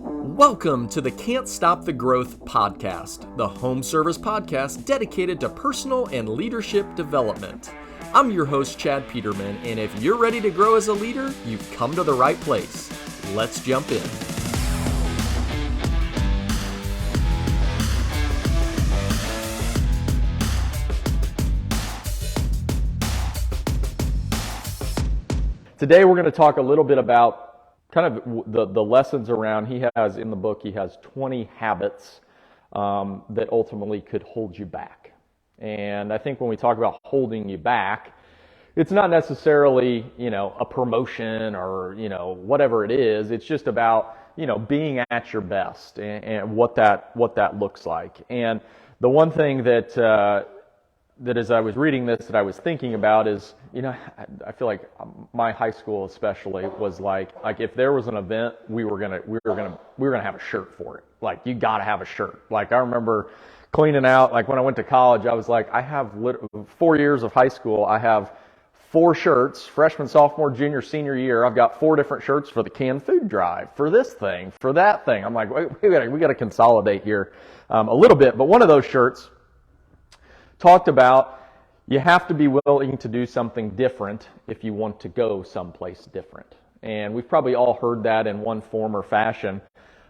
Welcome to the Can't Stop the Growth podcast, the home service podcast dedicated to personal and leadership development. I'm your host, Chad Peterman, and if you're ready to grow as a leader, you've come to the right place. Let's jump in. Today we're going to talk a little bit about kind of the lessons around, he has 20 habits that ultimately could hold you back. And I think when we talk about holding you back, it's not necessarily, a promotion or, whatever it is. It's just about, being at your best and what that looks like. And the one thing that as I was reading this that I was thinking about is, I feel like my high school especially was like if there was an event, we were gonna have a shirt for it. Like, you gotta have a shirt. Like, I remember cleaning out, like when I went to college, I was like, I have 4 years of high school. I have 4 shirts, freshman, sophomore, junior, senior year. I've got 4 different shirts for the canned food drive, for this thing, for that thing. I'm like, we gotta consolidate here a little bit. But one of those shirts talked about you have to be willing to do something different if you want to go someplace different. And we've probably all heard that in one form or fashion.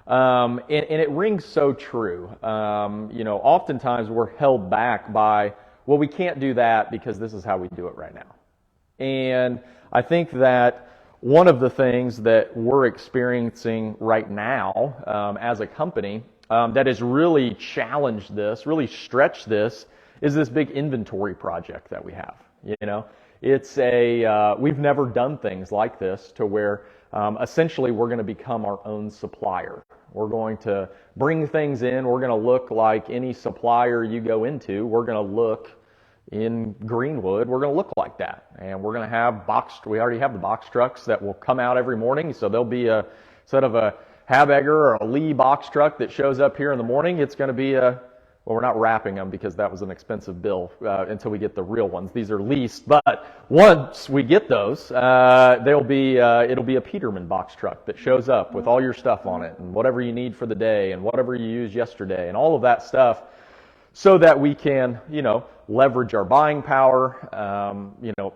And it rings so true. Oftentimes we're held back by, well, we can't do that because this is how we do it right now. And I think that one of the things that we're experiencing right now as a company that has really challenged this, really stretched this, is this big inventory project that we have. It's we've never done things like this to where essentially we're going to become our own supplier. We're going to bring things in. We're going to look like any supplier you go into. We're going to look in Greenwood. We're going to look like that. And we're going to have we already have the box trucks that will come out every morning. So there'll be instead of a Habegger or a Lee box truck that shows up here in the morning, it's going to be well, we're not wrapping them because that was an expensive bill until we get the real ones. These are leased, but once we get those, it'll be a Peterman box truck that shows up with all your stuff on it and whatever you need for the day and whatever you used yesterday and all of that stuff, so that we can, leverage our buying power,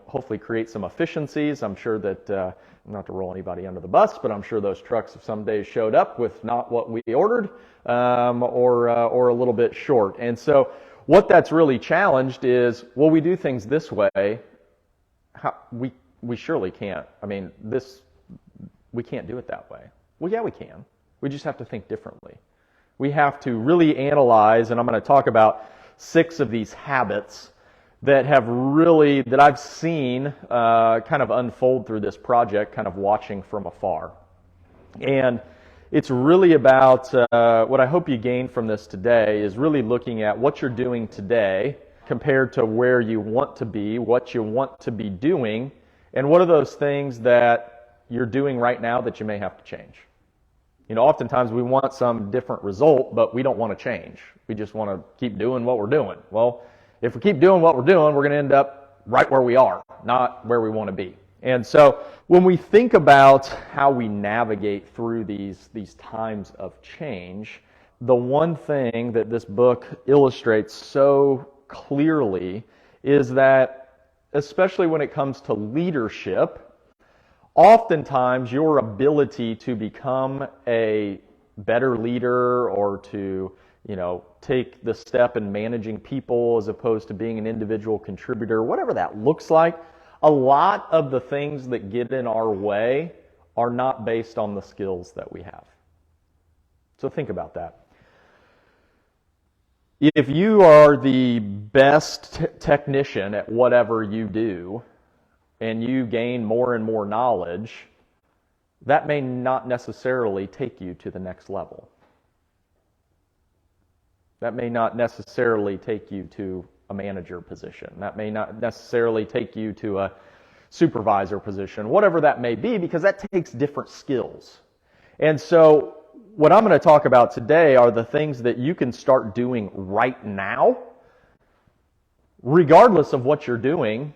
hopefully create some efficiencies. I'm sure that, not to roll anybody under the bus, but I'm sure those trucks have some days showed up with not what we ordered, or a little bit short. And so what that's really challenged is, well, we do things this way. We surely can't. We can't do it that way. Well, yeah, we can. We just have to think differently. We have to really analyze, and I'm going to talk about 6 of these habits that I've seen kind of unfold through this project, kind of watching from afar. And it's really about, what I hope you gain from this today is really looking at what you're doing today compared to where you want to be, what you want to be doing, and what are those things that you're doing right now that you may have to change. Oftentimes we want some different result, but we don't want to change. We just want to keep doing what we're doing. Well, if we keep doing what we're doing, we're going to end up right where we are, not where we want to be. And so when we think about how we navigate through these times of change, the one thing that this book illustrates so clearly is that, especially when it comes to leadership, oftentimes your ability to become a better leader or to, take the step in managing people as opposed to being an individual contributor, whatever that looks like, a lot of the things that get in our way are not based on the skills that we have. So think about that. If you are the best technician at whatever you do, and you gain more and more knowledge, that may not necessarily take you to the next level. That may not necessarily take you to a manager position. That may not necessarily take you to a supervisor position, whatever that may be, because that takes different skills. And so what I'm going to talk about today are the things that you can start doing right now, regardless of what you're doing,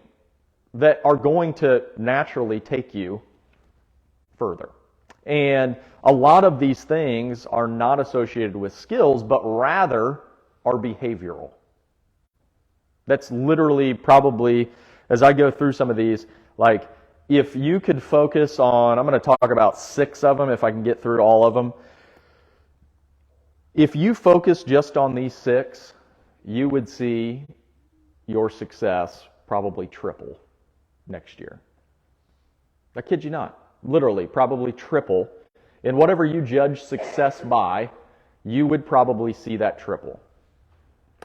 that are going to naturally take you further. And a lot of these things are not associated with skills, but rather are behavioral. That's literally probably, as I go through some of these, like if you could focus on, I'm going to talk about 6 of them if I can get through all of them. If you focus just on these 6, you would see your success probably triple next year. I kid you not. Literally, probably triple. In whatever you judge success by, you would probably see that triple.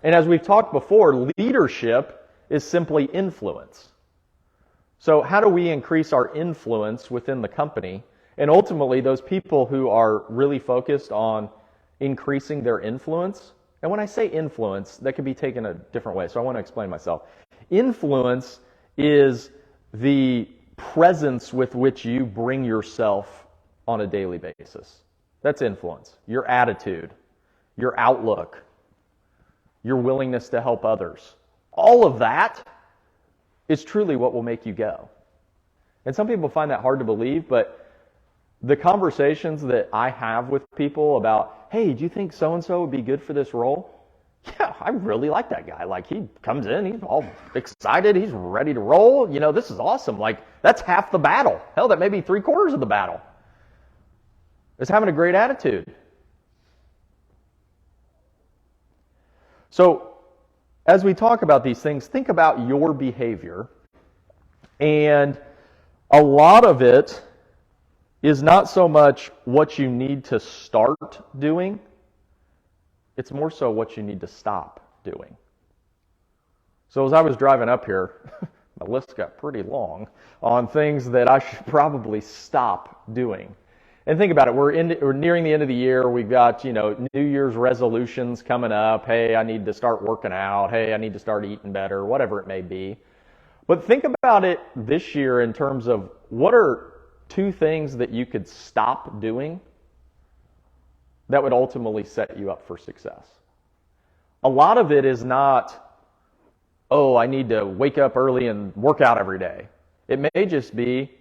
And as we've talked before, leadership is simply influence. So how do we increase our influence within the company? And ultimately, those people who are really focused on increasing their influence, and when I say influence, that can be taken a different way, so I want to explain myself. Influence is the presence with which you bring yourself on a daily basis. That's influence. Your attitude, your outlook, your willingness to help others. All of that is truly what will make you go. And some people find that hard to believe, but the conversations that I have with people about, hey, do you think so-and-so would be good for this role? Yeah, I really like that guy. Like, he comes in, he's all excited, he's ready to roll. You know, this is awesome. Like, that's half the battle. Hell, that may be 3/4 of the battle. It's having a great attitude. So, as we talk about these things, think about your behavior. And a lot of it is not so much what you need to start doing, it's more so what you need to stop doing. So as I was driving up here, my list got pretty long on things that I should probably stop doing. And think about it, we're nearing the end of the year, we've got, New Year's resolutions coming up. Hey, I need to start working out. Hey, I need to start eating better, whatever it may be. But think about it this year in terms of what are 2 things that you could stop doing that would ultimately set you up for success. A lot of it is not, oh, I need to wake up early and work out every day. It may just be,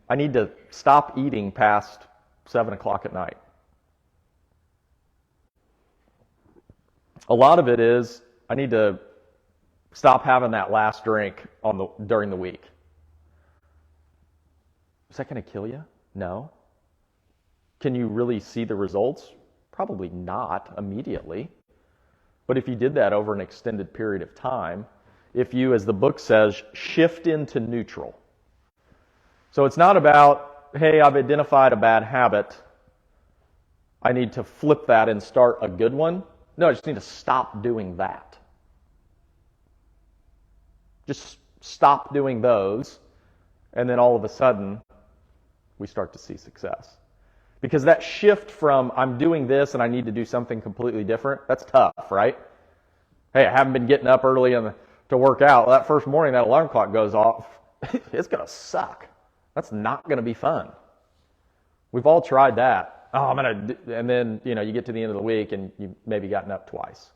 I need to stop eating past 7 o'clock at night. A lot of it is, I need to stop having that last drink during the week. Is that going to kill you? No. Can you really see the results? Probably not immediately. But if you did that over an extended period of time, if you, as the book says, shift into neutral. So it's not about, hey, I've identified a bad habit, I need to flip that and start a good one. No, I just need to stop doing that. Just stop doing those, and then all of a sudden, we start to see success. Because that shift from, I'm doing this and I need to do something completely different, that's tough, right? Hey, I haven't been getting up early to work out. Well, that first morning that alarm clock goes off, it's going to suck. That's not going to be fun. We've all tried that. Oh, and then, you get to the end of the week and you've maybe gotten up twice.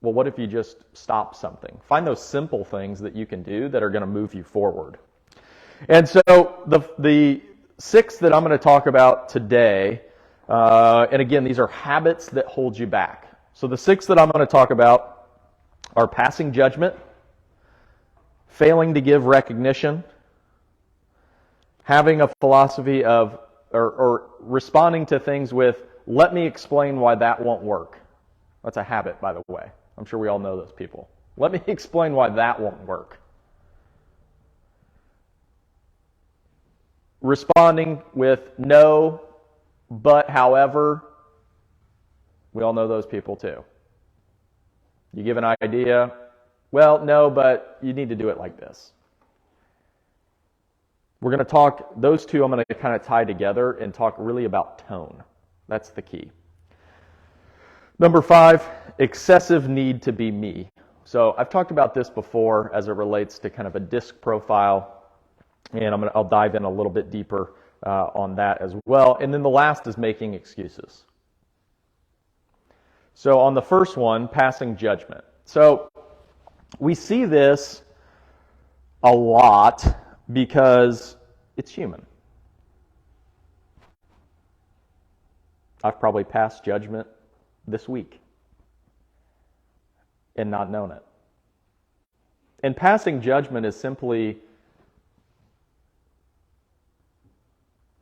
Well, what if you just stop something? Find those simple things that you can do that are going to move you forward. And so the 6 that I'm going to talk about today, and again, these are habits that hold you back. So the 6 that I'm going to talk about are passing judgment, failing to give recognition, having a philosophy of, or responding to things with, let me explain why that won't work. That's a habit, by the way. I'm sure we all know those people. Let me explain why that won't work. Responding with no, but however, we all know those people too. You give an idea, well, no, but you need to do it like this. We're going to talk, those 2 I'm going to kind of tie together and talk really about tone. That's the key. Number 5, excessive need to be me. So I've talked about this before as it relates to kind of a disc profile. And I'll dive in a little bit deeper on that as well. And then the last is making excuses. So on the first one, passing judgment. So we see this a lot because it's human. I've probably passed judgment this week and not known it. And passing judgment is simply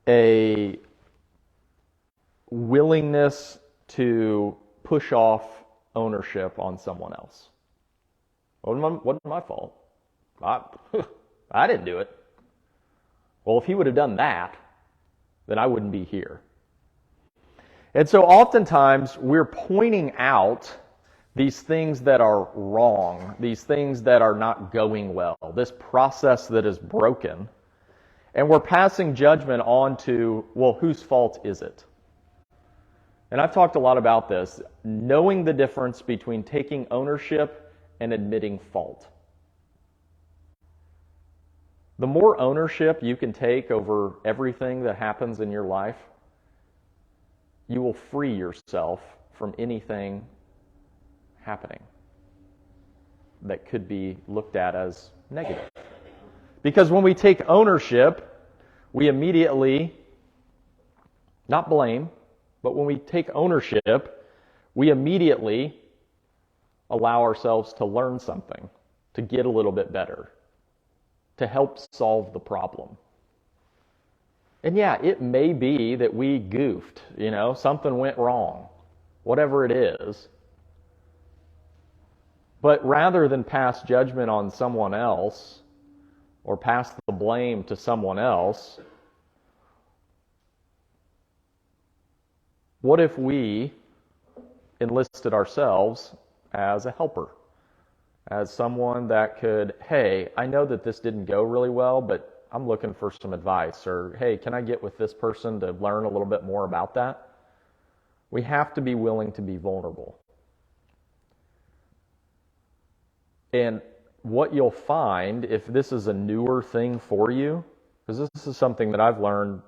a willingness to push off ownership on someone else. Wasn't my fault. I didn't do it. Well, if he would have done that, then I wouldn't be here. And so oftentimes we're pointing out these things that are wrong, these things that are not going well, this process that is broken, and we're passing judgment on to, well, whose fault is it? And I've talked a lot about this, knowing the difference between taking ownership and admitting fault. The more ownership you can take over everything that happens in your life, you will free yourself from anything happening that could be looked at as negative. Because when we take ownership, we immediately, not blame, but when we take ownership, we immediately allow ourselves to learn something, to get a little bit better, to help solve the problem. And yeah, it may be that we goofed, something went wrong, whatever it is. But rather than pass judgment on someone else or pass the blame to someone else, what if we enlisted ourselves as a helper? As someone that could, hey, I know that this didn't go really well, but I'm looking for some advice. Or, hey, can I get with this person to learn a little bit more about that? We have to be willing to be vulnerable. And what you'll find, if this is a newer thing for you, because this is something that I've learned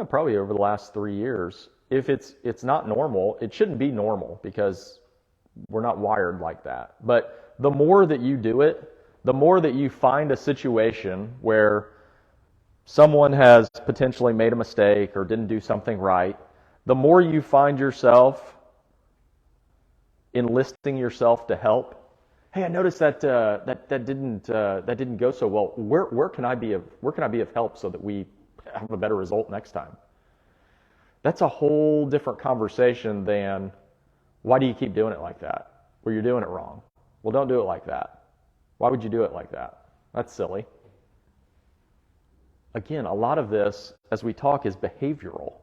probably over the last 3 years, if it's not normal, it shouldn't be normal because we're not wired like that. But the more that you do it, the more that you find a situation where someone has potentially made a mistake or didn't do something right, the more you find yourself enlisting yourself to help. Hey, I noticed that didn't go so well. Where can I be of help so that we have a better result next time? That's a whole different conversation than, why do you keep doing it like that? Well, you're doing it wrong. Well, don't do it like that. Why would you do it like that? That's silly. Again, a lot of this, as we talk, is behavioral.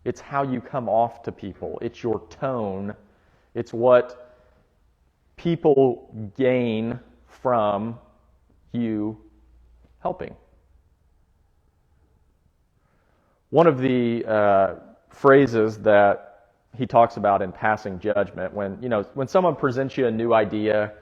It's how you come off to people. It's your tone. It's what people gain from you helping. One of the phrases that he talks about in passing judgment, when someone presents you a new idea,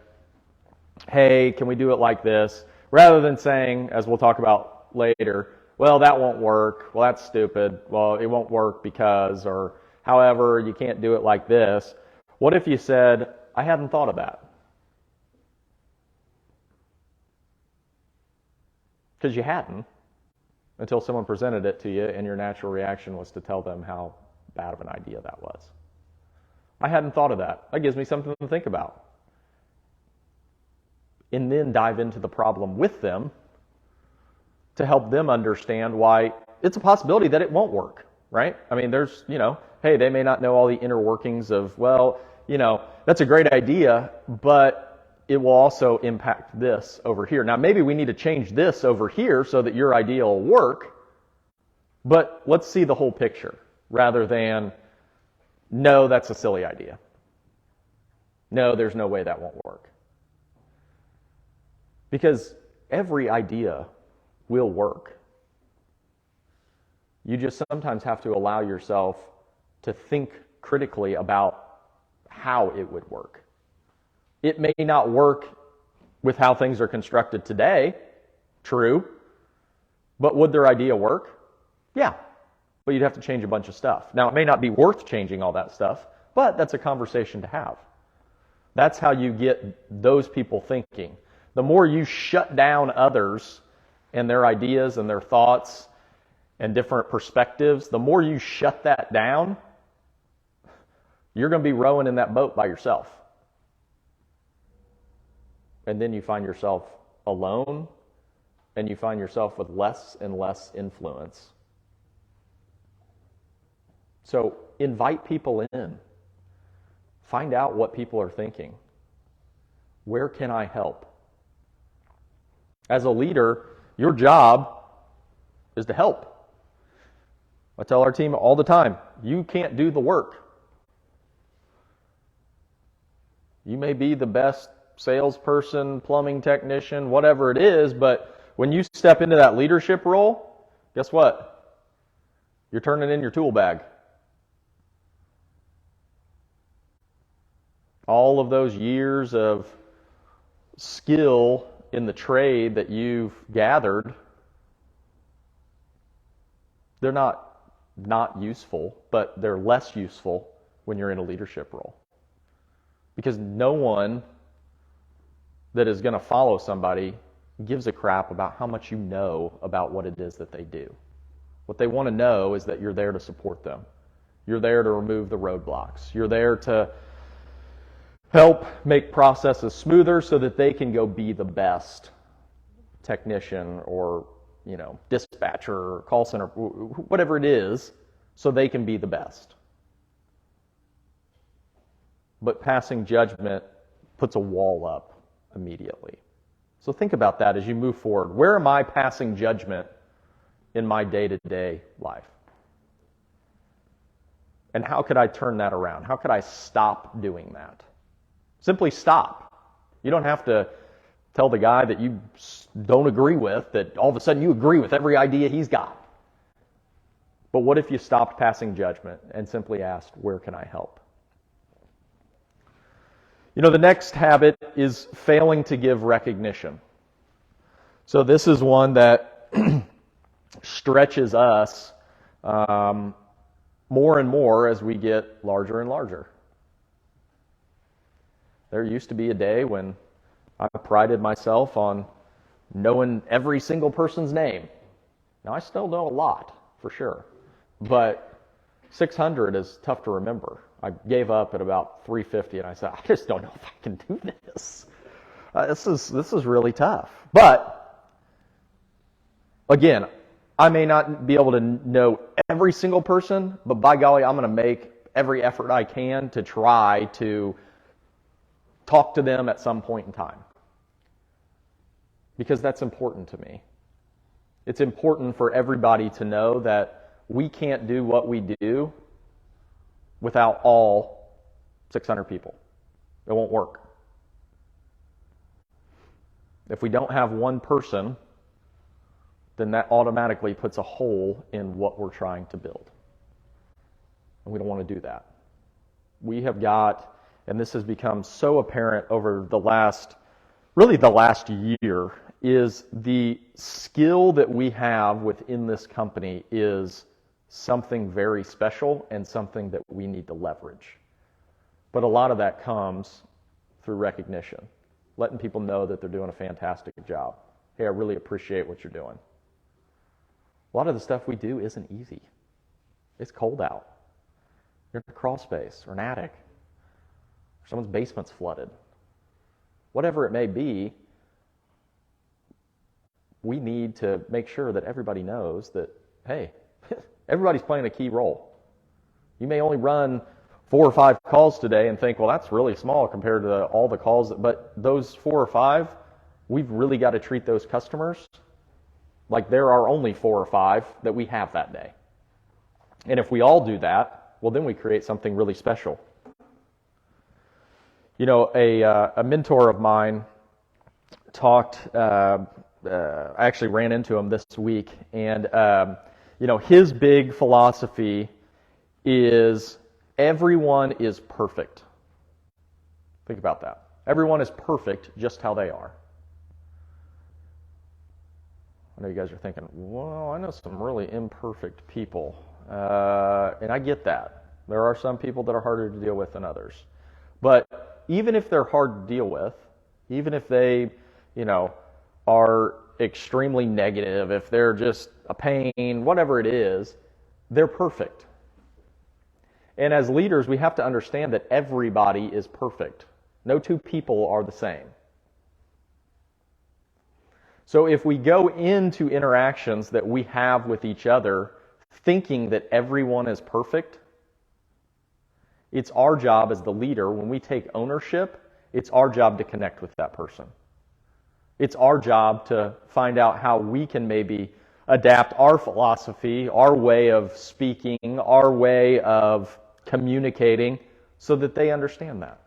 hey, can we do it like this? Rather than saying, as we'll talk about later, well, that won't work. Well, that's stupid. Well, it won't work because, or however, you can't do it like this. What if you said, I hadn't thought of that? Because you hadn't, until someone presented it to you, and your natural reaction was to tell them how bad of an idea that was. I hadn't thought of that. That gives me something to think about. And then dive into the problem with them to help them understand why it's a possibility that it won't work, right? I mean, there's, hey, they may not know all the inner workings of, well, that's a great idea, but it will also impact this over here. Now, maybe we need to change this over here so that your idea will work, but let's see the whole picture rather than, no, that's a silly idea. No, there's no way that won't work. Because every idea will work. You just sometimes have to allow yourself to think critically about how it would work. It may not work with how things are constructed today, true, but would their idea work? Yeah, but you'd have to change a bunch of stuff. Now, it may not be worth changing all that stuff, but that's a conversation to have. That's how you get those people thinking. The more you shut down others and their ideas and their thoughts and different perspectives, the more you shut that down, you're going to be rowing in that boat by yourself. And then you find yourself alone, and you find yourself with less and less influence. So invite people in. Find out what people are thinking. Where can I help? As a leader, your job is to help. I tell our team all the time, you can't do the work. You may be the best salesperson, plumbing technician, whatever it is, but when you step into that leadership role, guess what? You're turning in your tool bag. All of those years of skill in the trade that you've gathered, they're not useful, but they're less useful when you're in a leadership role. Because no one that is going to follow somebody gives a crap about how much you know about what it is that they do. What they want to know is that you're there to support them. You're there to remove the roadblocks. You're there to help make processes smoother so that they can go be the best technician or, dispatcher or call center, whatever it is, so they can be the best. But passing judgment puts a wall up immediately. So think about that as you move forward. Where am I passing judgment in my day-to-day life? And how could I turn that around? How could I stop doing that? Simply stop. You don't have to tell the guy that you don't agree with that all of a sudden you agree with every idea he's got. But what if you stopped passing judgment and simply asked, where can I help? The next habit is failing to give recognition. So this is one that stretches us more and more as we get larger and larger. There used to be a day when I prided myself on knowing every single person's name. Now, I still know a lot, for sure, but 600 is tough to remember. I gave up at about 350, and I said, I just don't know if I can do this. This is really tough. But, again, I may not be able to know every single person, but by golly, I'm going to make every effort I can to try to talk to them at some point in time. Because that's important to me. It's important for everybody to know that we can't do what we do without all 600 people. It won't work. If we don't have one person, then that automatically puts a hole in what we're trying to build. And we don't want to do that. We have got, and this has become so apparent over the last year, is the skill that we have within this company is something very special and something that we need to leverage. But a lot of that comes through recognition, letting people know that they're doing a fantastic job. Hey, I really appreciate what you're doing. A lot of the stuff we do isn't easy. It's cold out. You're in a crawl space or an attic. Someone's basement's flooded. Whatever it may be, we need to make sure that everybody knows that, hey, everybody's playing a key role. You may only run 4 or 5 calls today and think, well, that's really small compared to all the calls, but those 4 or 5, we've really got to treat those customers like there are only 4 or 5 that we have that day. And if we all do that, well, then we create something really special. A mentor of mine talked, I actually ran into him this week, and his big philosophy is everyone is perfect. Think about that. Everyone is perfect just how they are. I know you guys are thinking, well, I know some really imperfect people. And I get that. There are some people that are harder to deal with than others. But even if they're hard to deal with, even if they, are extremely negative, if they're just a pain, whatever it is, they're perfect. And as leaders, we have to understand that everybody is perfect. No two people are the same. So if we go into interactions that we have with each other thinking that everyone is perfect, it's our job as the leader, when we take ownership, it's our job to connect with that person. It's our job to find out how we can maybe adapt our philosophy, our way of speaking, our way of communicating so that they understand that.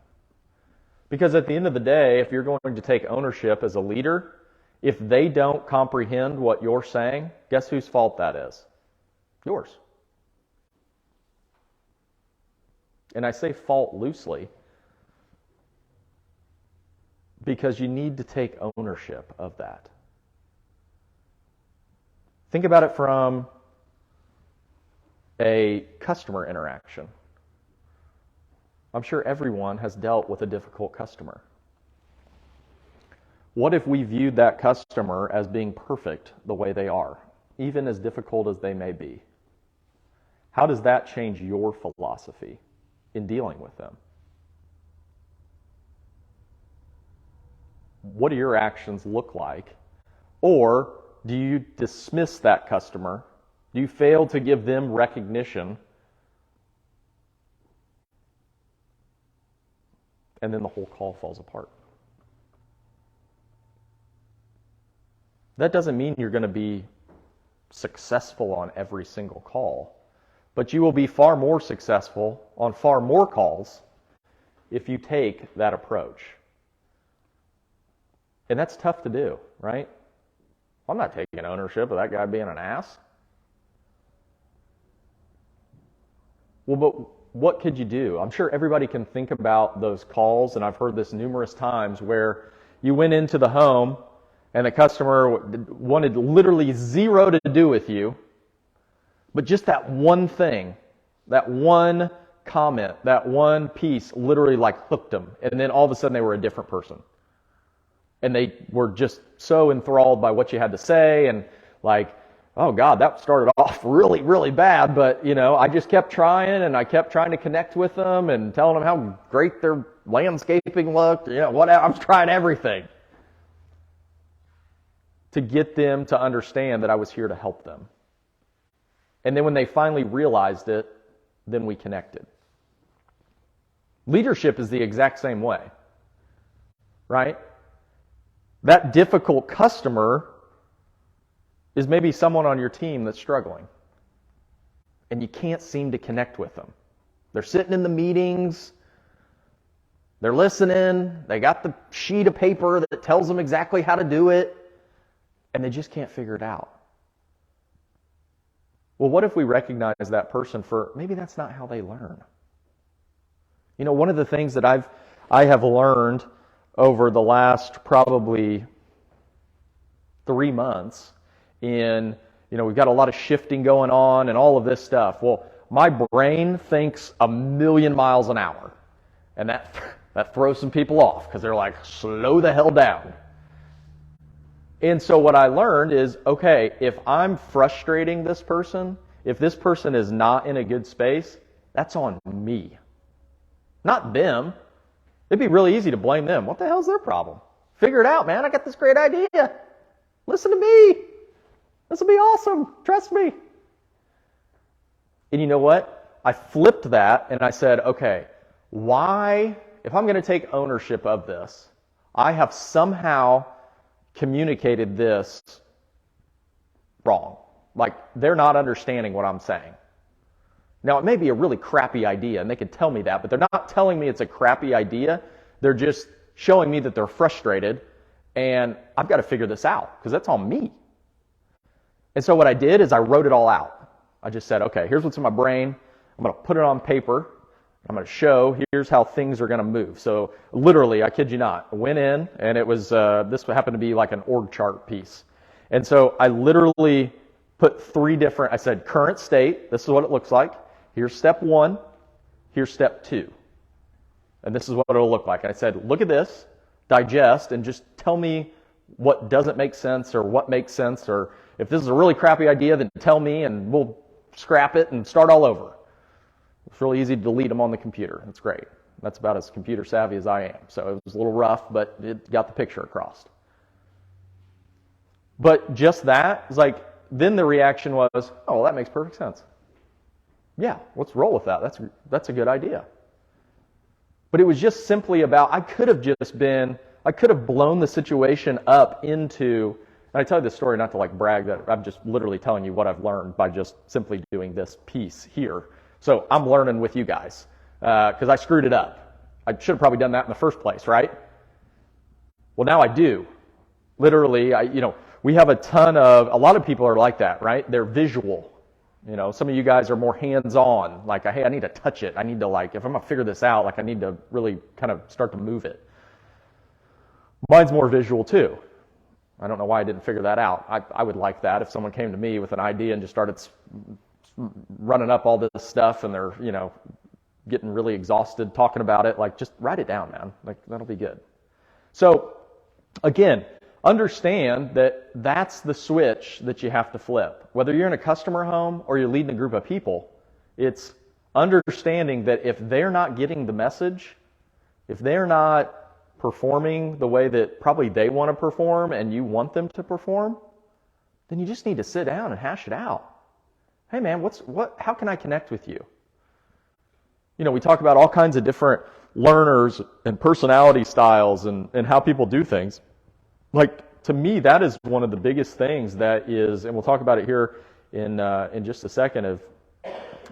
Because at the end of the day, if you're going to take ownership as a leader, if they don't comprehend what you're saying, guess whose fault that is? Yours. And I say fault loosely because you need to take ownership of that. Think about it from a customer interaction. I'm sure everyone has dealt with a difficult customer. What if we viewed that customer as being perfect the way they are, even as difficult as they may be? How does that change your philosophy in dealing with them? What do your actions look like? Or do you dismiss that customer? Do you fail to give them recognition? And then the whole call falls apart. That doesn't mean you're going to be successful on every single call, but you will be far more successful on far more calls if you take that approach. And that's tough to do, right? I'm not taking ownership of that guy being an ass. Well, but what could you do? I'm sure everybody can think about those calls, and I've heard this numerous times, where you went into the home and the customer wanted literally zero to do with you, but just that one thing, that one comment, that one piece literally like hooked them, and then all of a sudden they were a different person. And they were just so enthralled by what you had to say, and like, oh God, that started off really, really bad, but I just kept trying, and I kept trying to connect with them and telling them how great their landscaping looked, whatever. I was trying everything to get them to understand that I was here to help them. And then when they finally realized it, then we connected. Leadership is the exact same way, right? That difficult customer is maybe someone on your team that's struggling, and you can't seem to connect with them. They're sitting in the meetings, they're listening, they got the sheet of paper that tells them exactly how to do it, and they just can't figure it out. Well, what if we recognize that person for maybe that's not how they learn? One of the things that I have learned over the last probably 3 months we've got a lot of shifting going on and all of this stuff. Well, my brain thinks 1,000,000 miles an hour, and that throws some people off because they're like, slow the hell down. And so what I learned is, okay, if I'm frustrating this person, if this person is not in a good space, that's on me, not them. It'd be really easy to blame them. What the hell's their problem? Figure it out, man. I got this great idea. Listen to me. This will be awesome. Trust me. And you know what? I flipped that and I said, okay, why, if I'm going to take ownership of this, I have somehow communicated this wrong. Like, they're not understanding what I'm saying. Now, it may be a really crappy idea, and they could tell me that, but they're not telling me it's a crappy idea. They're just showing me that they're frustrated, and I've got to figure this out, because that's on me. And so what I did is I wrote it all out. I just said, okay, here's what's in my brain. I'm going to put it on paper. I'm going to show, here's how things are going to move. So literally, I kid you not, I went in, and it was, this happened to be like an org chart piece. And so I literally put I said, current state, this is what it looks like. Here's step 1, here's step 2. And this is what it'll look like. And I said, look at this, digest, and just tell me what doesn't make sense or what makes sense, or if this is a really crappy idea, then tell me and we'll scrap it and start all over. It's really easy to delete them on the computer. That's great. That's about as computer savvy as I am. So it was a little rough, but it got the picture across. But just that, it's like, then the reaction was, oh, well, that makes perfect sense. Yeah, let's roll with that. That's a good idea. But it was just simply about, I could have blown the situation up into, and I tell you this story not to like brag, that I'm just literally telling you what I've learned by just simply doing this piece here. So I'm learning with you guys, because I screwed it up. I should have probably done that in the first place, right? Well, now I do. Literally, we have a lot of people are like that, right? They're visual. Some of you guys are more hands-on, like, hey, I need to touch it. I need to, like, if I'm going to figure this out, like, I need to really kind of start to move it. Mine's more visual, too. I don't know why I didn't figure that out. I would like that if someone came to me with an idea and just started running up all this stuff and they're, getting really exhausted talking about it. Like, just write it down, man. Like, that'll be good. So, again, understand that that's the switch that you have to flip. Whether you're in a customer home or you're leading a group of people, it's understanding that if they're not getting the message, if they're not performing the way that probably they want to perform and you want them to perform, then you just need to sit down and hash it out. Hey man, how can I connect with you? We talk about all kinds of different learners and personality styles and how people do things. Like, to me, that is one of the biggest things that is, and we'll talk about it here in just a second,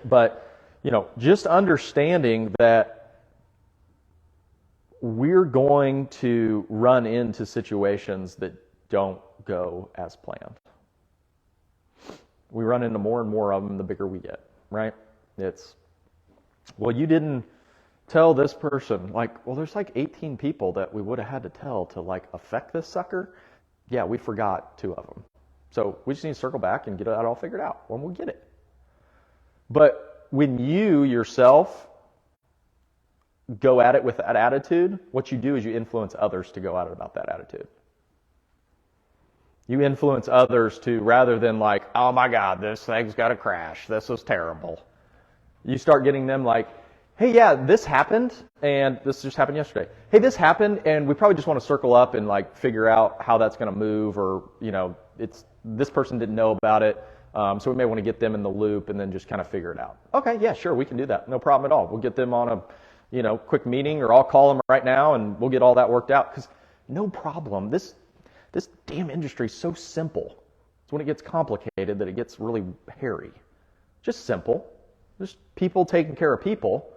but just understanding that we're going to run into situations that don't go as planned. We run into more and more of them the bigger we get, right? It's, well, you didn't tell this person, like, well, there's like 18 people that we would have had to tell to like affect this sucker. Yeah, we forgot 2 of them. So we just need to circle back and get it all figured out when we get it. But when you yourself go at it with that attitude, what you do is you influence others to go at it about that attitude. You influence others to, rather than like, oh my God, this thing's got to crash. This is terrible. You start getting them like, hey, yeah, this happened, and this just happened yesterday. Hey, this happened, and we probably just want to circle up and like figure out how that's going to move, or it's this person didn't know about it, so we may want to get them in the loop and then just kind of figure it out. Okay, yeah, sure, we can do that, no problem at all. We'll get them on a quick meeting, or I'll call them right now, and we'll get all that worked out. Because no problem. This damn industry is so simple. It's when it gets complicated that it gets really hairy. Just simple. Just people taking care of people.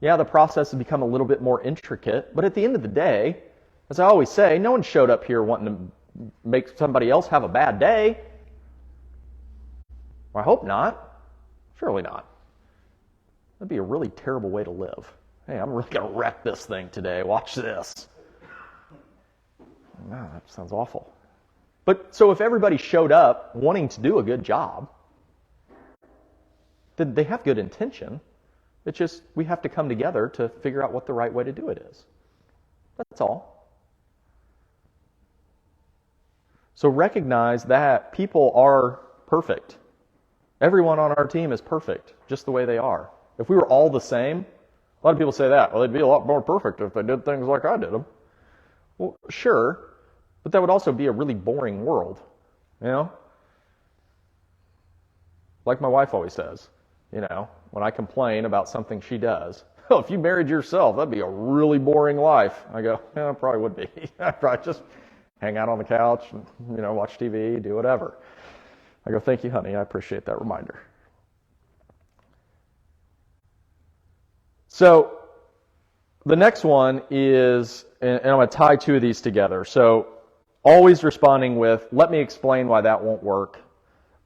Yeah, the process has become a little bit more intricate, but at the end of the day, as I always say, no one showed up here wanting to make somebody else have a bad day. Well, I hope not. Surely not. That'd be a really terrible way to live. Hey, I'm really going to wreck this thing today. Watch this. No, that sounds awful. But so if everybody showed up wanting to do a good job, then they have good intention. It's just we have to come together to figure out what the right way to do it is. That's all. So recognize that people are perfect. Everyone on our team is perfect, just the way they are. If we were all the same, a lot of people say that, well, they'd be a lot more perfect if they did things like I did them. Well, sure, but that would also be a really boring world, Like my wife always says, when I complain about something she does, oh, if you married yourself, that'd be a really boring life. I go, yeah, it probably would be. I'd probably just hang out on the couch and, watch TV, do whatever. I go, thank you, honey. I appreciate that reminder. So the next one is, and I'm going to tie 2 of these together. So always responding with, let me explain why that won't work,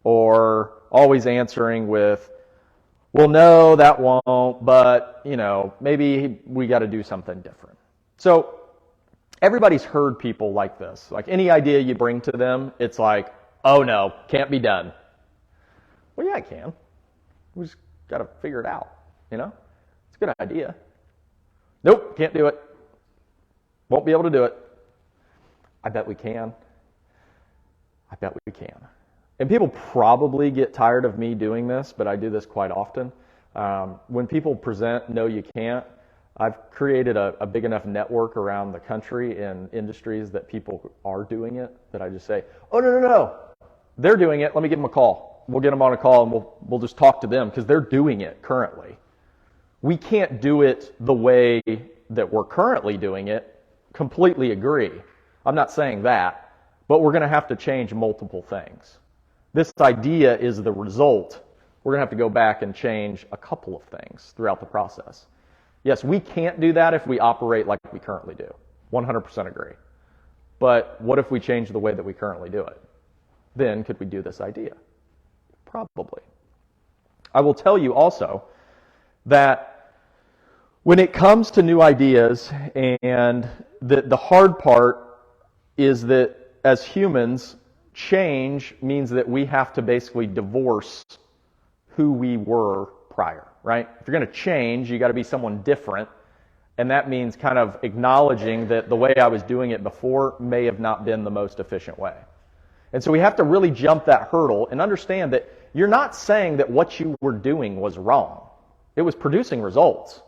or always answering with, well, no, that won't, but, maybe we got to do something different. So everybody's heard people like this. Like any idea you bring to them, it's like, oh no, can't be done. Well, yeah, I can. We just got to figure it out, It's a good idea. Nope, can't do it. Won't be able to do it. I bet we can. I bet we can. And people probably get tired of me doing this, but I do this quite often. When people present, no, you can't, I've created a big enough network around the country in industries that people are doing it that I just say, oh, no. They're doing it. Let me give them a call. We'll get them on a call and we'll just talk to them because they're doing it currently. We can't do it the way that we're currently doing it. Completely agree. I'm not saying that, but we're going to have to change multiple things. This idea is the result. We're going to have to go back and change a couple of things throughout the process. Yes, we can't do that if we operate like we currently do. 100% agree. But what if we change the way that we currently do it? Then could we do this idea? Probably. I will tell you also that when it comes to new ideas, and the hard part is that as humans, change means that we have to basically divorce who we were prior, right? If you're going to change, you got to be someone different, and that means kind of acknowledging that the way I was doing it before may have not been the most efficient way. And so we have to really jump that hurdle and understand that you're not saying that what you were doing was wrong. It was producing results.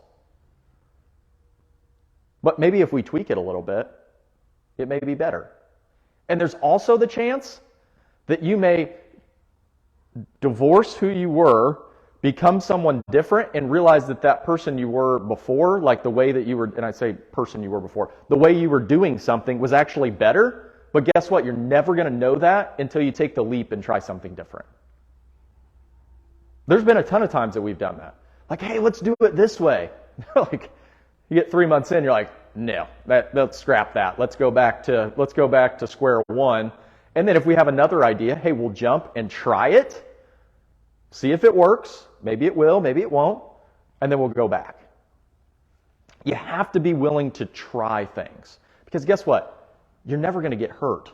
But maybe if we tweak it a little bit, it may be better. And there's also the chance that you may divorce who you were, become someone different, and realize that that person you were before, like the way that you were, and I say person you were before, the way you were doing something was actually better. But guess what? You're never going to know that until you take the leap and try something different. There's been a ton of times that we've done that. Like, hey, let's do it this way. Like, you get 3 months in, you're like, no, let's scrap that. Let's go back to square one. And then if we have another idea, hey, we'll jump and try it, see if it works. Maybe it will, maybe it won't, and then we'll go back. You have to be willing to try things. Because guess what? You're never going to get hurt.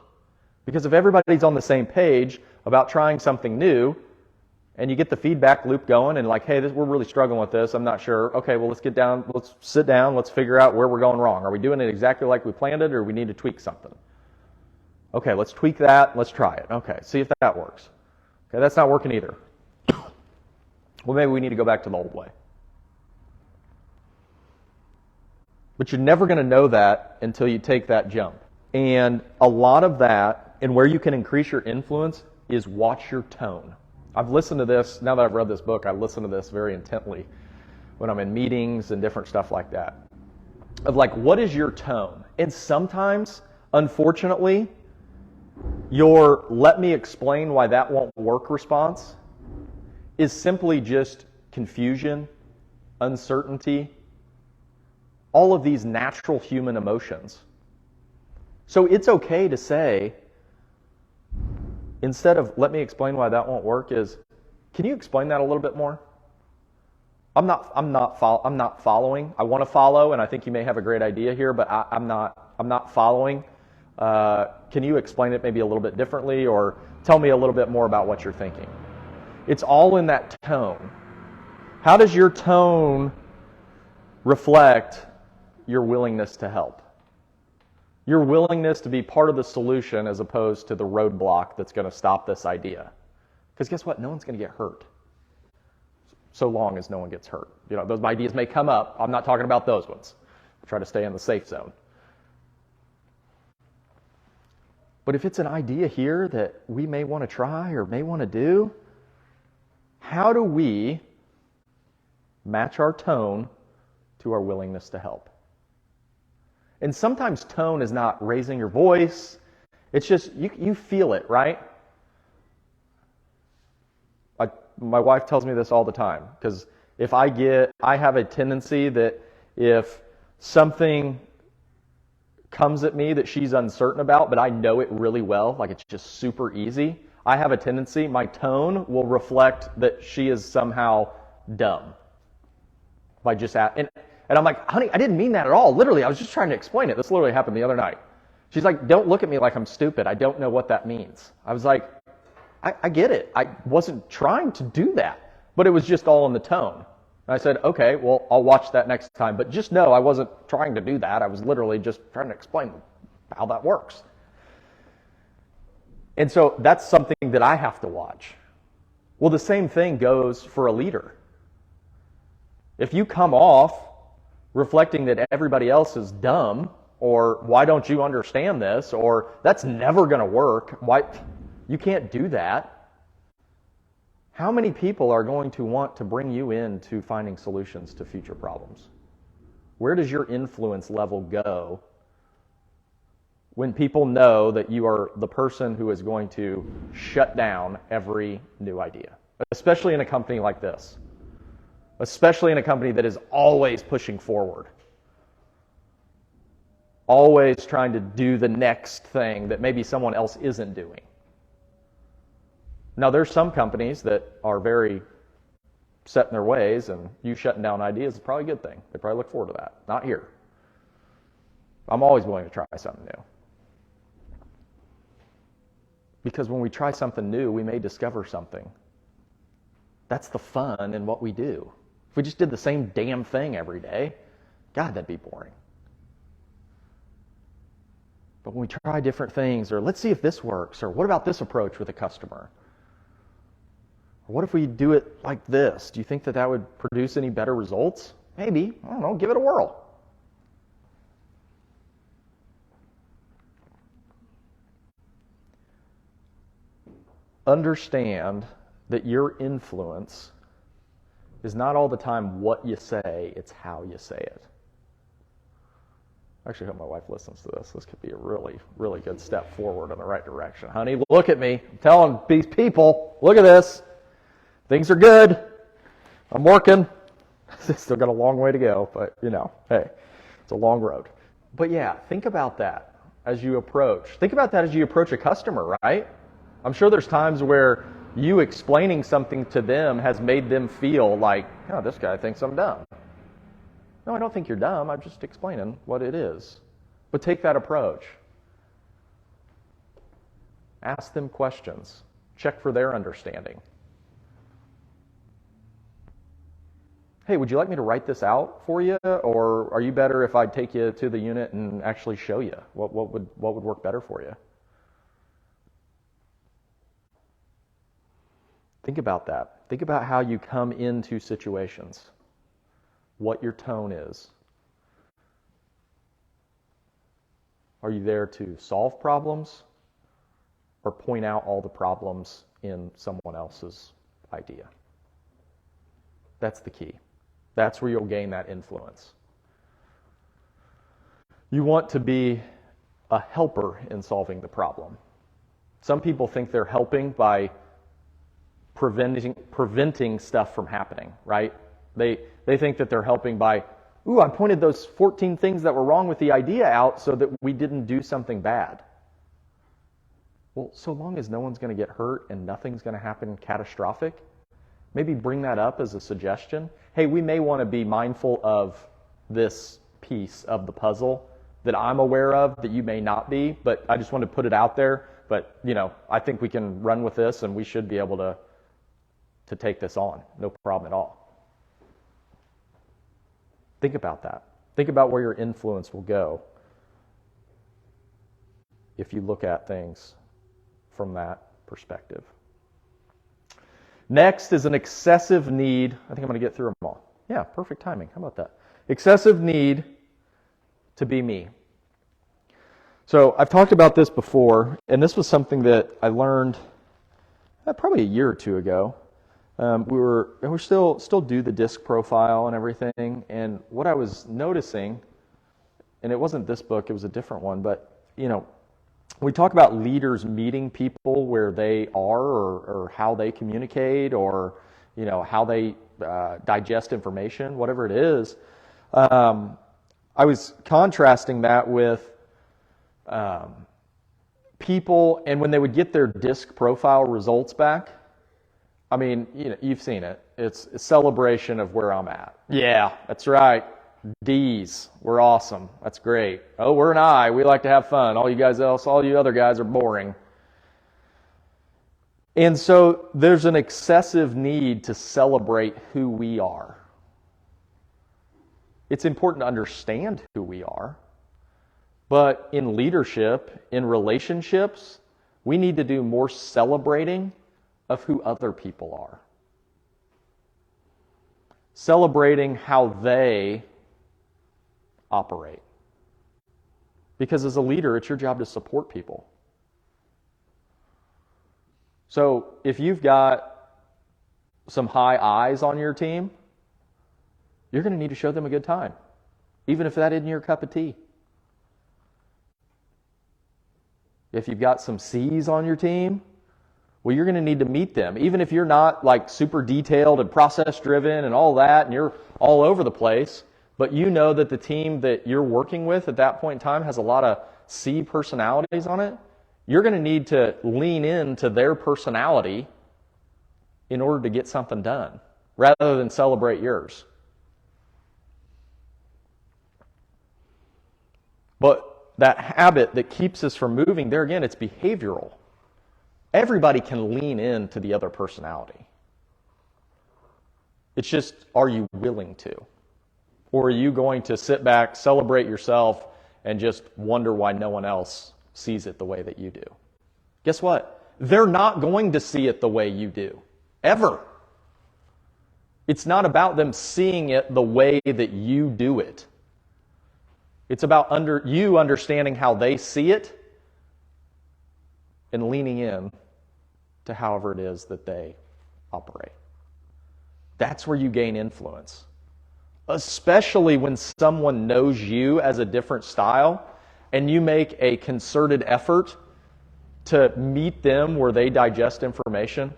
Because if everybody's on the same page about trying something new, and you get the feedback loop going, and like, hey, we're really struggling with this, I'm not sure. Okay, well, let's sit down, let's figure out where we're going wrong. Are we doing it exactly like we planned it, or we need to tweak something? Okay, let's tweak that, let's try it. Okay, see if that works. Okay, that's not working either. Well, maybe we need to go back to the old way. But you're never going to know that until you take that jump. And a lot of that, and where you can increase your influence, is watch your tone. I've listened to this, now that I've read this book, I listen to this very intently when I'm in meetings and different stuff like that. Of like, what is your tone? And sometimes, unfortunately, your let me explain why that won't work response is simply just confusion, uncertainty, all of these natural human emotions. So it's okay to say, instead of let me explain why that won't work, is can you explain that a little bit more? I'm not following. I want to follow, and I think you may have a great idea here, but I'm not following. Can you explain it maybe a little bit differently, or tell me a little bit more about what you're thinking? It's all in that tone. How does your tone reflect your willingness to help? Your willingness to be part of the solution as opposed to the roadblock that's going to stop this idea. Because guess what? No one's going to get hurt. So long as no one gets hurt. You know, those ideas may come up. I'm not talking about those ones. I try to stay in the safe zone. But if it's an idea here that we may want to try or may want to do, how do we match our tone to our willingness to help? And sometimes tone is not raising your voice. It's just, you feel it, right? My wife tells me this all the time, because I have a tendency that if something comes at me that she's uncertain about, but I know it really well, like it's just super easy, I have a tendency, my tone will reflect that she is somehow dumb. By just and I'm like, honey, I didn't mean that at all. Literally, I was just trying to explain it. This literally happened the other night. She's like, don't look at me like I'm stupid. I don't know what that means. I was like, I get it. I wasn't trying to do that, but it was just all in the tone. And I said, okay, well, I'll watch that next time. But just know I wasn't trying to do that. I was literally just trying to explain how that works. And so that's something that I have to watch. Well, the same thing goes for a leader. If you come off reflecting that everybody else is dumb, or why don't you understand this, or that's never going to work, why you can't do that. How many people are going to want to bring you into finding solutions to future problems? Where does your influence level go when people know that you are the person who is going to shut down every new idea? Especially in a company like this. Especially in a company that is always pushing forward. Always trying to do the next thing that maybe someone else isn't doing. Now, there's some companies that are very set in their ways, and you shutting down ideas is probably a good thing. They probably look forward to that. Not here. I'm always willing to try something new. Because when we try something new, we may discover something. That's the fun in what we do. If we just did the same damn thing every day, God, that'd be boring. But when we try different things, or let's see if this works, or what about this approach with a customer? Or what if we do it like this? Do you think that that would produce any better results? Maybe. I don't know. Give it a whirl. Understand that your influence is not all the time what you say, it's how you say it. I actually hope my wife listens to this. This could be a really, really good step forward in the right direction. Honey, look at me. I'm telling these people, look at this. Things are good. I'm working. Still got a long way to go, but hey, it's a long road. But yeah, think about that as you approach. Think about that as you approach a customer, right? I'm sure there's times where you explaining something to them has made them feel like, oh, this guy thinks I'm dumb. No, I don't think you're dumb. I'm just explaining what it is. But take that approach. Ask them questions. Check for their understanding. Hey, would you like me to write this out for you? Or are you better if I take you to the unit and actually show you? What would work better for you? Think about that. Think about how you come into situations, what your tone is. Are you there to solve problems or point out all the problems in someone else's idea? That's the key. That's where you'll gain that influence. You want to be a helper in solving the problem. Some people think they're helping by preventing stuff from happening, right? They think that they're helping by, I pointed those 14 things that were wrong with the idea out so that we didn't do something bad. Well, so long as no one's going to get hurt and nothing's going to happen catastrophic, maybe bring that up as a suggestion. Hey, we may want to be mindful of this piece of the puzzle that I'm aware of that you may not be, but I just want to put it out there. But, I think we can run with this and we should be able to take this on. No problem at all. Think about that. Think about where your influence will go if you look at things from that perspective. Next is an excessive need. I think I'm going to get through them all. Yeah, perfect timing. How about that? Excessive need to be me. So I've talked about this before, and this was something that I learned probably a year or two ago. We still do the disc profile and everything, and what I was noticing, and it wasn't this book, it was a different one, but we talk about leaders meeting people where they are, or how they communicate, or how they digest information, whatever it is. I was contrasting that with people, and when they would get their disc profile results back, I mean, you've seen it. It's a celebration of where I'm at. Yeah, that's right. D's, we're awesome. That's great. Oh, we're an I. We like to have fun. All you other guys are boring. And so there's an excessive need to celebrate who we are. It's important to understand who we are. But in leadership, in relationships, We need to do more celebrating of who other people are. Celebrating how they operate. Because as a leader, it's your job to support people. So if you've got some high I's on your team, you're going to need to show them a good time, even if that isn't your cup of tea. If you've got some C's on your team, well, you're going to need to meet them. Even if you're not like super detailed and process driven and all that, and you're all over the place, but you know that the team that you're working with at that point in time has a lot of C personalities on it, you're going to need to lean into their personality in order to get something done, rather than celebrate yours. But that habit that keeps us from moving, there again, it's behavioral. Everybody can lean into the other personality. It's just, are you willing to? Or are you going to sit back, celebrate yourself, and just wonder why no one else sees it the way that you do? Guess what? They're not going to see it the way you do. Ever. It's not about them seeing it the way that you do it. It's about you understanding how they see it and leaning in to however it is that they operate. That's where you gain influence. Especially when someone knows you as a different style and you make a concerted effort to meet them where they digest information.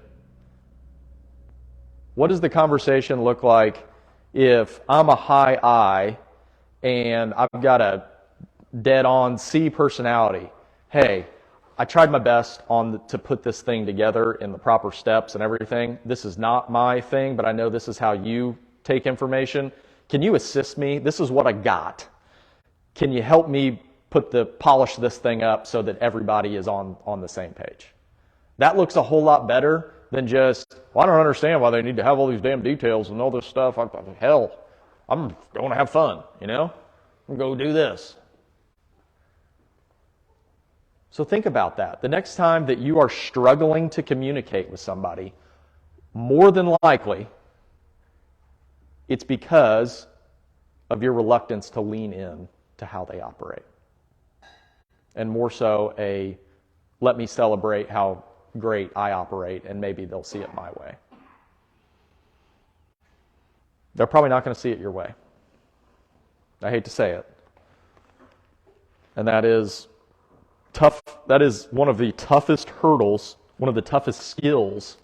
What does the conversation look like if I'm a high I and I've got a dead-on C personality? Hey, I tried my best to put this thing together in the proper steps and everything. This is not my thing, but I know this is how you take information. Can you assist me? This is what I got. Can you help me polish this thing up so that everybody is on the same page? That looks a whole lot better than just, well, I don't understand why they need to have all these damn details and all this stuff. Hell, I'm going to have fun, I'm going to go do this. So think about that. The next time that you are struggling to communicate with somebody, more than likely, it's because of your reluctance to lean in to how they operate. And more so let me celebrate how great I operate, and maybe they'll see it my way. They're probably not going to see it your way. I hate to say it. And that is tough. That is one of the toughest hurdles, one of the toughest skills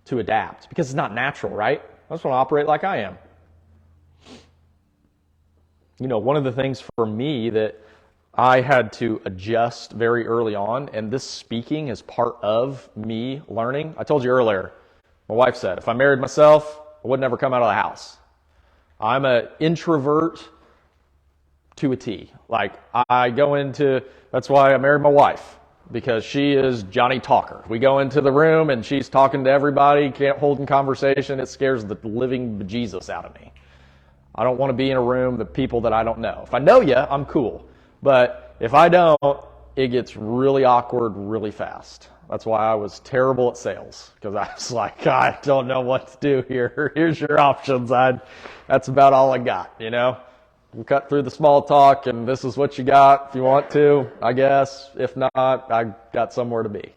to adapt, because it's not natural, right? I just want to operate like I am. One of the things for me that I had to adjust very early on, and this speaking is part of me learning. I told you earlier, my wife said, if I married myself, I would never come out of the house. I'm an introvert to a T. Like, that's why I married my wife, because she is Johnny Talker. We go into the room and she's talking to everybody, can't hold in conversation. It scares the living bejesus out of me. I don't want to be in a room with people that I don't know. If I know you, I'm cool. But if I don't, it gets really awkward really fast. That's why I was terrible at sales, because I was like, I don't know what to do here. Here's your options. That's about all I got, We'll cut through the small talk, and this is what you got if you want to, I guess. If not, I got somewhere to be.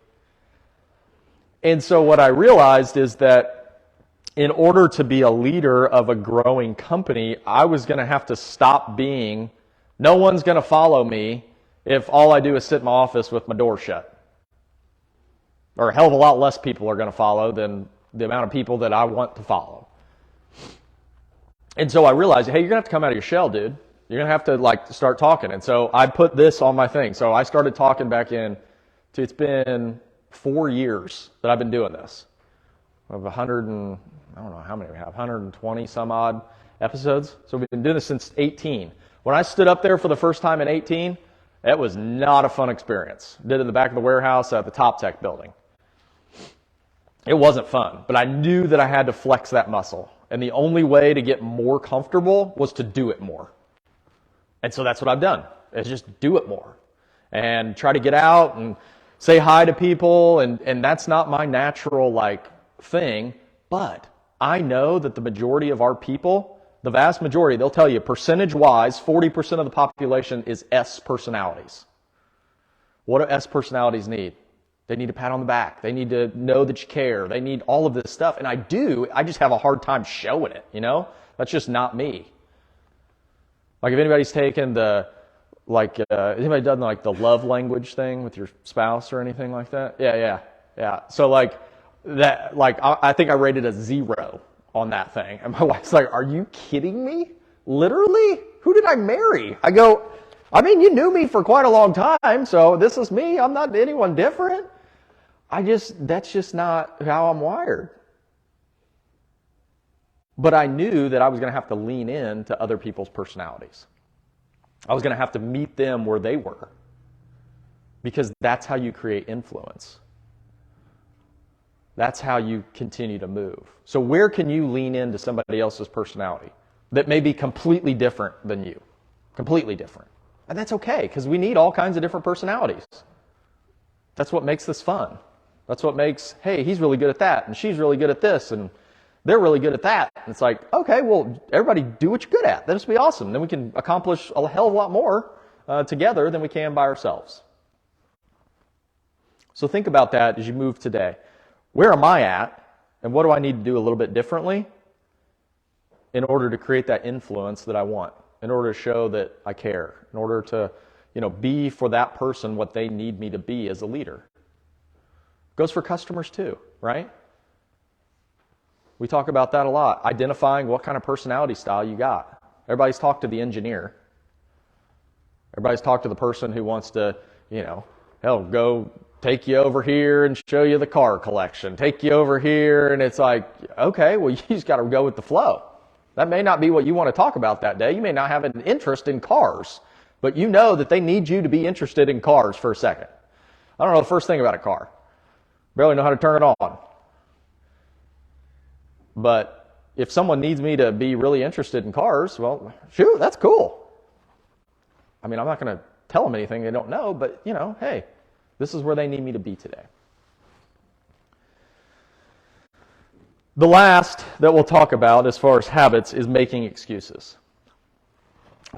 And so what I realized is that in order to be a leader of a growing company, I was going to have to stop being, no one's going to follow me if all I do is sit in my office with my door shut. Or a hell of a lot less people are going to follow than the amount of people that I want to follow. And so I realized, hey, you're going to have to come out of your shell, dude. You're going to have to start talking. And so I put this on my thing. So I started talking back it's been 4 years that I've been doing this. Of 120 some odd episodes. So we've been doing this since 18. When I stood up there for the first time in 18, it was not a fun experience. Did it in the back of the warehouse at the Top Tech building. It wasn't fun, but I knew that I had to flex that muscle. And the only way to get more comfortable was to do it more. And so that's what I've done, is just do it more. And try to get out and say hi to people, and that's not my natural thing, but I know that the majority of our people, the vast majority, they'll tell you percentage-wise, 40% of the population is S personalities. What do S personalities need? They need a pat on the back. They need to know that you care. They need all of this stuff. And I just have a hard time showing it, That's just not me. Like if anybody's taken anybody done the love language thing with your spouse or anything like that? Yeah. So I think I rated a 0 on that thing. And my wife's like, are you kidding me? Literally? Who did I marry? I go, you knew me for quite a long time, so this is me. I'm not anyone different. That's just not how I'm wired. But I knew that I was going to have to lean in to other people's personalities. I was going to have to meet them where they were. Because that's how you create influence. That's how you continue to move. So where can you lean into somebody else's personality that may be completely different than you? Completely different. And that's okay, because we need all kinds of different personalities. That's what makes this fun. That's what makes, hey, he's really good at that, and she's really good at this, and they're really good at that. And it's like, okay, well, everybody do what you're good at. That'll just be awesome. Then we can accomplish a hell of a lot more together than we can by ourselves. So think about that as you move today. Where am I at, and what do I need to do a little bit differently in order to create that influence that I want, in order to show that I care, in order to be for that person what they need me to be as a leader? Goes for customers too, right? We talk about that a lot, identifying what kind of personality style you got. Everybody's talked to the engineer. Everybody's talked to the person who wants to, go take you over here and show you the car collection, take you over here, and it's like, okay, well, you just got to go with the flow. That may not be what you want to talk about that day. You may not have an interest in cars, but you know that they need you to be interested in cars for a second. I don't know the first thing about a car. Barely know how to turn it on. But if someone needs me to be really interested in cars, well, shoot, that's cool. I'm not going to tell them anything they don't know, but, hey, this is where they need me to be today. The last that we'll talk about as far as habits is making excuses.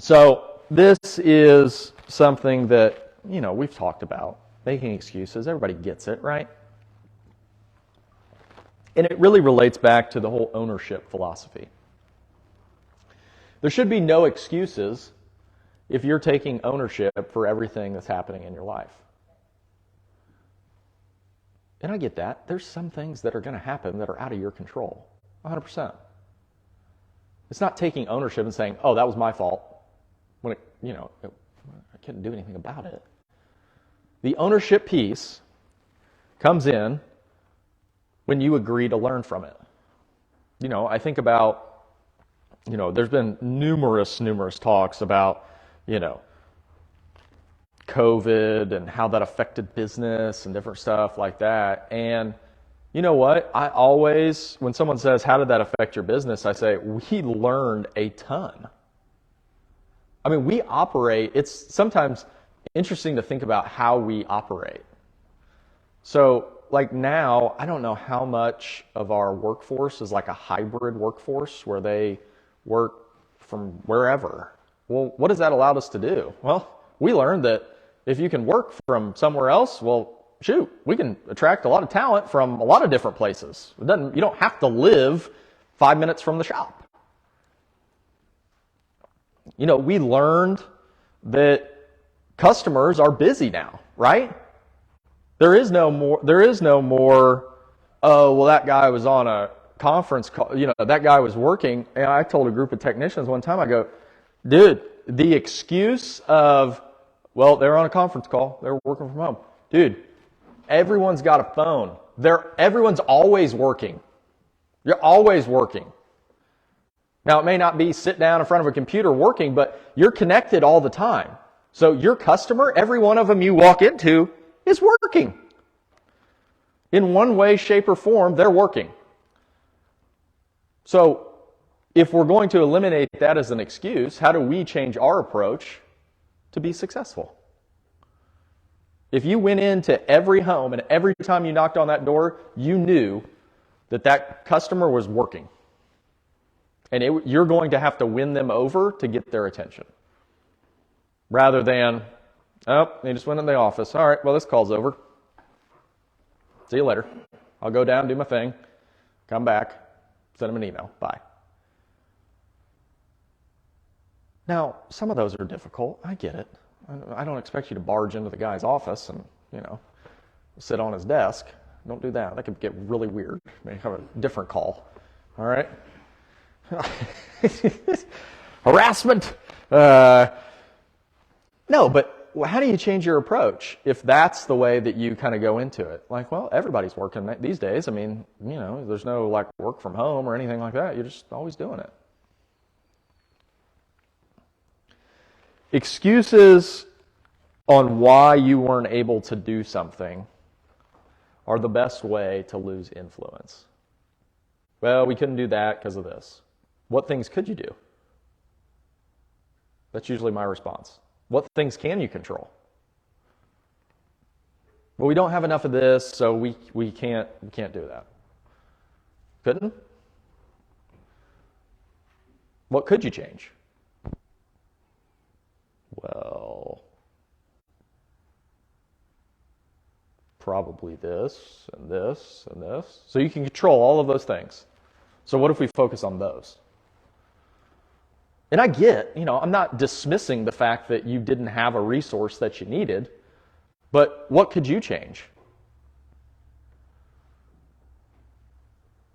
So this is something that, we've talked about. Making excuses. Everybody gets it, right? And it really relates back to the whole ownership philosophy. There should be no excuses if you're taking ownership for everything that's happening in your life. And I get that. There's some things that are going to happen that are out of your control. 100%. It's not taking ownership and saying, oh, that was my fault, when I couldn't do anything about it. The ownership piece comes in when you agree to learn from it. I think about, there's been numerous talks about, COVID and how that affected business and different stuff like that. And you know what? I always, when someone says, how did that affect your business? I say, we learned a ton. We operate, it's sometimes interesting to think about how we operate. So now, I don't know how much of our workforce is like a hybrid workforce where they work from wherever. Well, what has that allowed us to do? Well, we learned that if you can work from somewhere else, well, shoot, we can attract a lot of talent from a lot of different places. You don't have to live 5 minutes from the shop. We learned that customers are busy now, right? There is no more, oh, well, that guy was on a conference call, that guy was working. And I told a group of technicians one time, I go, dude, the excuse of, well, they were on a conference call, they were working from home. Dude, everyone's got a phone. Everyone's always working. You're always working. Now, it may not be sit down in front of a computer working, but you're connected all the time. So your customer, every one of them you walk into, is working. In one way, shape, or form, they're working. So if we're going to eliminate that as an excuse, how do we change our approach to be successful? If you went into every home and every time you knocked on that door, you knew that that customer was working. And you're going to have to win them over to get their attention. Rather than, oh, they just went in the office. All right, well, this call's over. See you later. I'll go down, do my thing, come back, send them an email. Bye. Now, some of those are difficult. I get it. I don't expect you to barge into the guy's office and, sit on his desk. Don't do that. That could get really weird. Maybe have a different call. All right? Harassment. No, but how do you change your approach if that's the way that you kind of go into it? Like, well, everybody's working these days. I mean, there's no like work from home or anything like that. You're just always doing it. Excuses on why you weren't able to do something are the best way to lose influence. Well, we couldn't do that because of this. What things could you do? That's usually my response. What things can you control? Well, we don't have enough of this, so we can't do that. Couldn't? What could you change? Well, probably this and this and this. So you can control all of those things. So what if we focus on those? And I get, I'm not dismissing the fact that you didn't have a resource that you needed, but what could you change?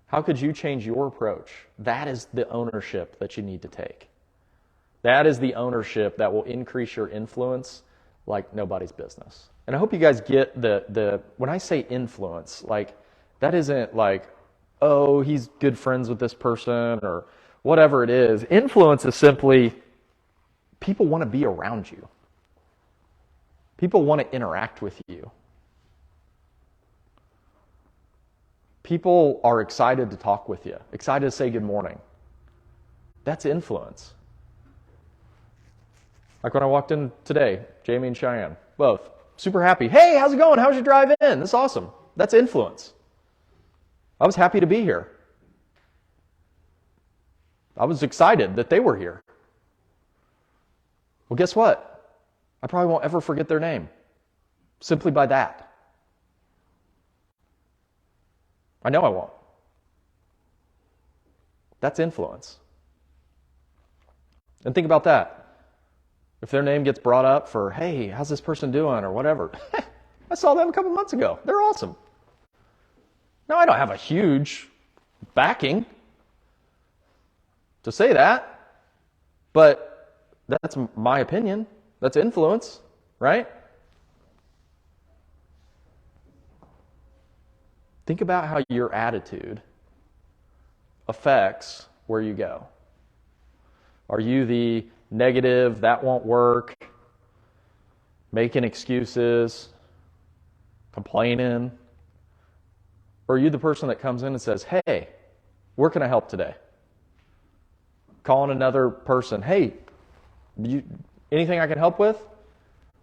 How could you change your approach? That is the ownership that you need to take. That is the ownership that will increase your influence like nobody's business. And I hope you guys get the when I say influence, like that isn't like, oh, he's good friends with this person or whatever it is. Influence is simply people want to be around you. People want to interact with you. People are excited to talk with you, excited to say good morning. That's influence. Like when I walked in today, Jamie and Cheyenne, both super happy. Hey, how's it going? How's your drive in? That's awesome. That's influence. I was happy to be here. I was excited that they were here. Well, guess what? I probably won't ever forget their name simply by that. I know I won't. That's influence. And think about that. If their name gets brought up for, hey, how's this person doing or whatever, I saw them a couple months ago. They're awesome. Now, I don't have a huge backing to say that, but that's my opinion. That's influence, right? Think about how your attitude affects where you go. Are you the negative, that won't work, making excuses, complaining? Or are you the person that comes in and says, hey, where can I help today? Calling another person, hey, anything I can help with?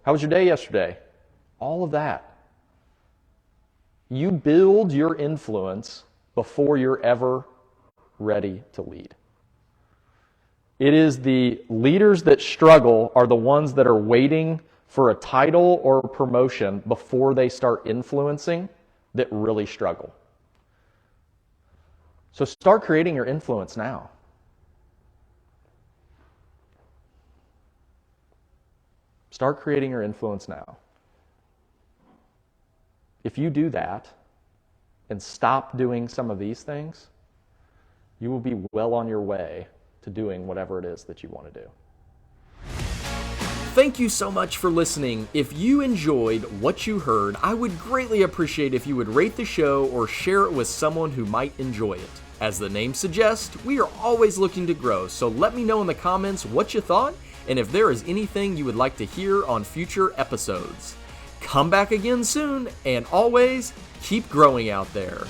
How was your day yesterday? All of that. You build your influence before you're ever ready to lead. It is the leaders that struggle are the ones that are waiting for a title or a promotion before they start influencing that really struggle. So start creating your influence now. Start creating your influence now. If you do that and stop doing some of these things, you will be well on your way to doing whatever it is that you want to do. Thank you so much for listening. If you enjoyed what you heard, I would greatly appreciate if you would rate the show or share it with someone who might enjoy it. As the name suggests, we are always looking to grow, so let me know in the comments what you thought and if there is anything you would like to hear on future episodes. Come back again soon, and always keep growing out there.